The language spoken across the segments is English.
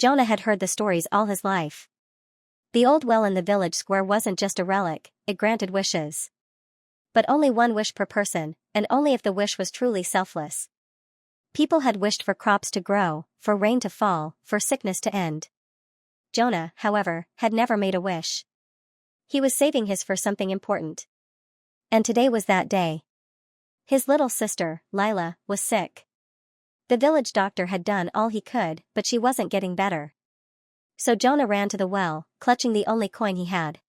Jonah had heard the stories all his life. The old well in the village square wasn't just a relic, it granted wishes. But only one wish per person, and only if the wish was truly selfless. People had wished for crops to grow, for rain to fall, for sickness to end. Jonah, however, had never made a wish. He was saving his for something important. And today was that day. His little sister, Lila, was sick. The village doctor had done all he could, but she wasn't getting better. So Jonah ran to the well, clutching the only coin he had.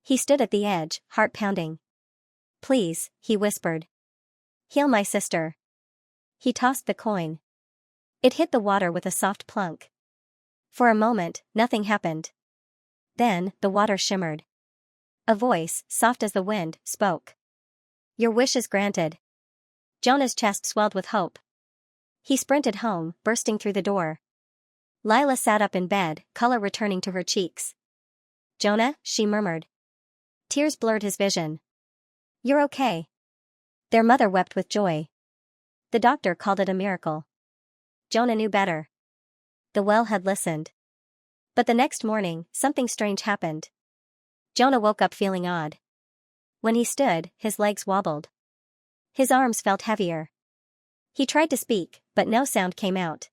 He stood at the edge, heart pounding. "Please," he whispered. "Heal my sister." He tossed the coin. It hit the water with a soft plunk. For a moment, nothing happened. Then, the water shimmered. A voice, soft as the wind, spoke. "Your wish is granted." Jonah's chest swelled with hope. He sprinted home, bursting through the door. Lila sat up in bed, color returning to her cheeks. "Jonah," she murmured. Tears blurred his vision. "You're okay." Their mother wept with joy. The doctor called it a miracle. Jonah knew better. The well had listened. But the next morning, something strange happened. Jonah woke up feeling odd. When he stood, his legs wobbled. His arms felt heavier. He tried to speak, but no sound came out.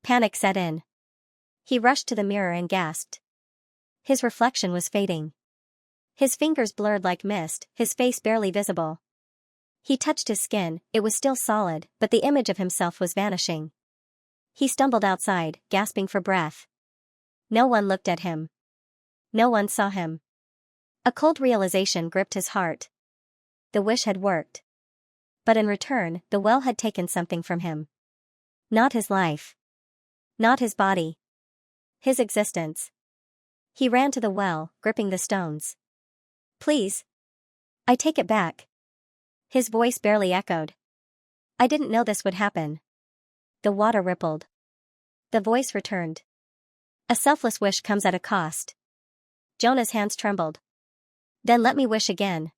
Panic set in. He rushed to the mirror and gasped. His reflection was fading. His fingers blurred like mist, his face barely visible. He touched his skin, it was still solid, but the image of himself was vanishing. He stumbled outside, gasping for breath. No one looked at him. No one saw him. A cold realization gripped his heart. The wish had worked. But in return, the well had taken something from him. Not his life. Not his body. His existence. He ran to the well, gripping the stones. "Please. I take it back." His voice barely echoed. "I didn't know this would happen." The water rippled. The voice returned. "A selfless wish comes at a cost." Jonah's hands trembled. "Then let me wish again.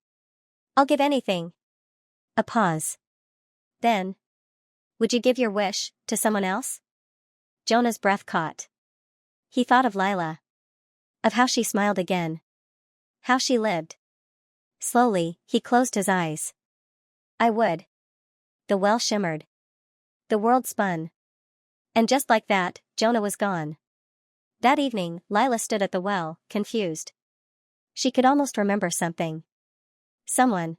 I'll give anything." A pause. Then, "Would you give your wish to someone else?" Jonah's breath caught. He thought of Lila. Of how she smiled again. How she lived. Slowly, he closed his eyes. "I would." The well shimmered. The world spun. And just like that, Jonah was gone. That evening, Lila stood at the well, confused. She could almost remember something. Someone.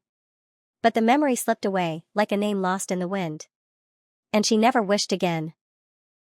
But the memory slipped away, like a name lost in the wind. And she never wished again.